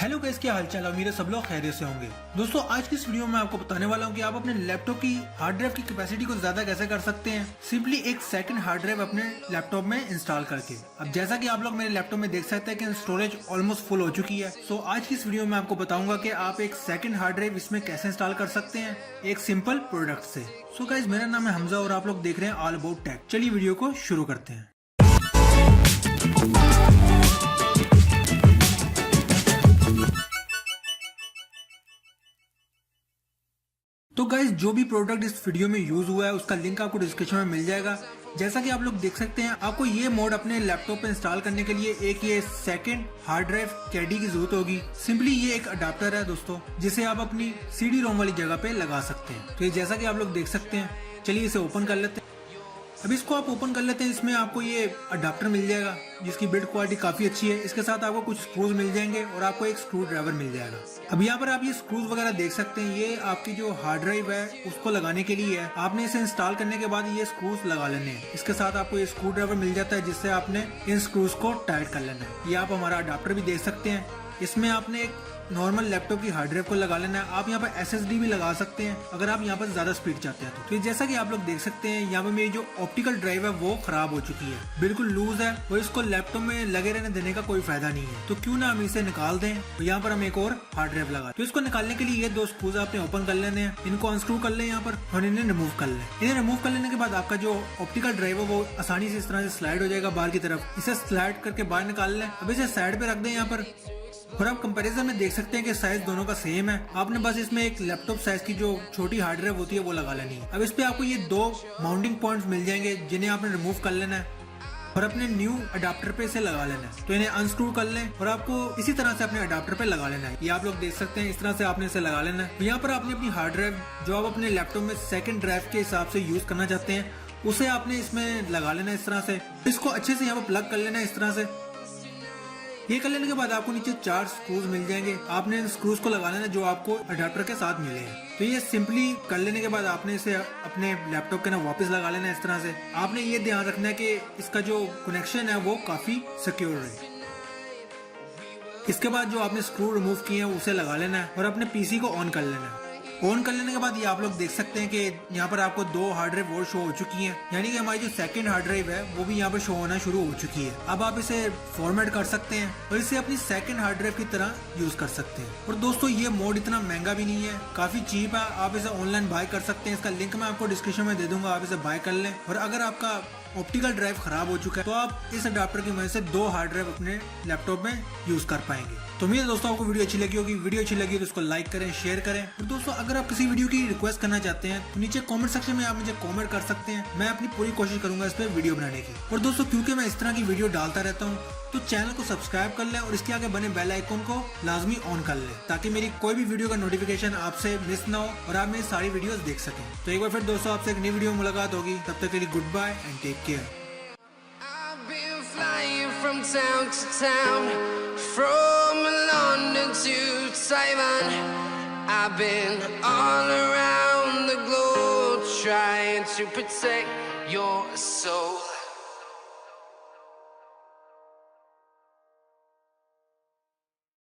Hello guys, क्या हालचाल है। मेरे सब लोग खैरियत से होंगे। दोस्तों आज की इस वीडियो में आपको बताने वाला हूँ कि आप अपने लैपटॉप की हार्ड ड्राइव की कैपेसिटी को ज्यादा कैसे कर सकते हैं, सिंपली एक सेकंड हार्ड ड्राइव अपने लैपटॉप में इंस्टॉल करके। अब जैसा कि आप लोग मेरे लैपटॉप में देख सकते हैं कि स्टोरेज ऑलमोस्ट फुल हो चुकी है। सो आज की इस वीडियो में आपको बताऊंगा कि आप एक सेकंड हार्ड ड्राइव इसमें कैसे इंस्टॉल कर सकते हैं एक सिंपल प्रोडक्ट से। सो गाइस, मेरा नाम है हमजा और आप लोग देख रहे हैं ऑल अबाउट टेक। चलिए वीडियो को शुरू करते हैं। तो गाइज, जो भी प्रोडक्ट इस वीडियो में यूज हुआ है उसका लिंक आपको डिस्क्रिप्शन में मिल जाएगा। जैसा कि आप लोग देख सकते हैं, आपको ये मोड अपने लैपटॉप पे इंस्टॉल करने के लिए एक ये सेकंड हार्ड ड्राइव कैडी की जरूरत होगी। सिंपली ये एक अडाप्टर है दोस्तों, जिसे आप अपनी सीडी रोम वाली जगह पे लगा सकते हैं। तो ये जैसा कि आप लोग देख सकते हैं, चलिए इसे ओपन कर लेते हैं। अब इसको आप ओपन कर लेते हैं। इसमें आपको ये अडाप्टर मिल जाएगा जिसकी बिल्ड क्वालिटी काफी अच्छी है। इसके साथ आपको कुछ स्क्रूज मिल जाएंगे और आपको एक स्क्रू ड्राइवर मिल जाएगा। अब यहाँ पर आप ये स्क्रूज वगैरह देख सकते हैं, ये आपकी जो हार्ड ड्राइव है उसको लगाने के लिए है। आपने इसे इंस्टॉल करने के बाद ये स्क्रूज लगा लेने हैं। इसके साथ आपको ये स्क्रू ड्राइवर मिल जाता है जिससे आपने इन स्क्रूज को टाइट कर लेना है। ये आप हमारा अडाप्टर भी देख सकते हैं। इसमें आपने एक नॉर्मल लैपटॉप की हार्ड ड्राइव को लगा लेना है। आप यहाँ पर SSD भी लगा सकते हैं अगर आप यहाँ पर ज्यादा स्पीड चाहते हैं तो जैसा कि आप लोग देख सकते हैं, यहाँ पे मेरी जो ऑप्टिकल ड्राइव है वो खराब हो चुकी है, बिल्कुल लूज है और इसको लैपटॉप में लगे रहने देने का कोई फायदा नहीं है। तो क्यों ना हम इसे निकाल दें। तो यहाँ पर हम एक और हार्ड ड्राइव लगा। तो इसको निकालने के लिए ये दो स्क्रूज आपने ओपन कर लेने हैं। इनको अनस्क्रू कर लें यहाँ पर और इन्हें रिमूव कर लें। इन्हें रिमूव कर लेने के बाद आपका जो ऑप्टिकल ड्राइव है वो आसानी से इस तरह से स्लाइड हो जाएगा बाहर की तरफ। इसे स्लाइड करके बाहर निकाल लें। अब इसे साइड पे रख दें यहाँ पर। और आप कंपैरिजन में देख सकते हैं कि साइज दोनों का सेम है। आपने बस इसमें एक लैपटॉप साइज की जो छोटी हार्ड ड्राइव होती है वो लगा लेनी है। अब इस पे आपको ये दो माउंटिंग पॉइंट्स मिल जाएंगे जिन्हें आपने रिमूव कर लेना है और अपने न्यू अडाप्टर पे इसे लगा लेना है। तो इन्हें अनस्क्रू कर लें और आपको इसी तरह से अपने अडाप्टर पे लगा लेना है। ये आप लोग देख सकते हैं, इस तरह से आपने इसे लगा लेना है। यहाँ पर आपने अपनी हार्ड ड्राइव जो आप अपने लैपटॉप में सेकंड ड्राइव के हिसाब से यूज करना चाहते हैं उसे आपने इसमें लगा लेना है इस तरह से। इसको अच्छे से यहाँ पर प्लग कर लेना है इस तरह से। ये कर लेने के बाद आपको नीचे 4 स्क्रूज मिल जाएंगे। आपने इन स्क्रूज को लगा लेना जो आपको अडाप्टर के साथ मिले हैं। तो ये सिंपली कर लेने के बाद आपने इसे अपने लैपटॉप के ना वापस लगा लेना इस तरह से। आपने ये ध्यान रखना है कि इसका जो कनेक्शन है वो काफी सिक्योर है। इसके बाद जो आपने स्क्रू रिमूव किए हैं उसे लगा लेना है और अपने पीसी को ऑन कर लेना है। ऑन कर लेने के बाद ये आप लोग देख सकते हैं कि यहाँ पर आपको दो हार्ड ड्राइव और शो हो चुकी हैं, यानी कि हमारी जो सेकंड हार्ड ड्राइव है वो भी यहाँ पर शो होना शुरू हो चुकी है। अब आप इसे फॉर्मेट कर सकते हैं और इसे अपनी सेकंड हार्ड ड्राइव की तरह यूज कर सकते हैं। और दोस्तों ये मोड इतना महंगा भी नहीं है, काफी चीप है। आप इसे ऑनलाइन बाय कर सकते हैं। इसका लिंक मैं आपको डिस्क्रिप्शन में दे दूंगा, आप इसे बाय कर लें। और अगर आपका ऑप्टिकल ड्राइव खराब हो चुका है तो आप इस अडाप्टर की मदद से 2 हार्ड ड्राइव अपने लैपटॉप में यूज कर पाएंगे। तो उम्मीद है दोस्तों आपको वीडियो अच्छी लगी होगी। वीडियो अच्छी लगी तो इसको लाइक करें, शेयर करें। और दोस्तों अगर आप किसी वीडियो की रिक्वेस्ट करना चाहते हैं तो नीचे कमेंट सेक्शन में आप मुझे कमेंट कर सकते हैं। मैं अपनी पूरी कोशिश करूंगा इस पर वीडियो बनाने की। और दोस्तों क्योंकि मैं इस तरह की वीडियो डालता रहता हूँ तो चैनल को सब्सक्राइब कर लें और इसके आगे बने बेल आइकन को लाजमी ऑन कर लें ताकि मेरी कोई भी वीडियो का नोटिफिकेशन आपसे मिस ना हो और आप मेरी सारी वीडियोस देख सकें। तो एक बार फिर दोस्तों आपसे एक नई वीडियो में मुलाकात होगी। तब तक के लिए good bye and take care. From town to town, from London to Taiwan, I've been all around the globe trying to protect your soul.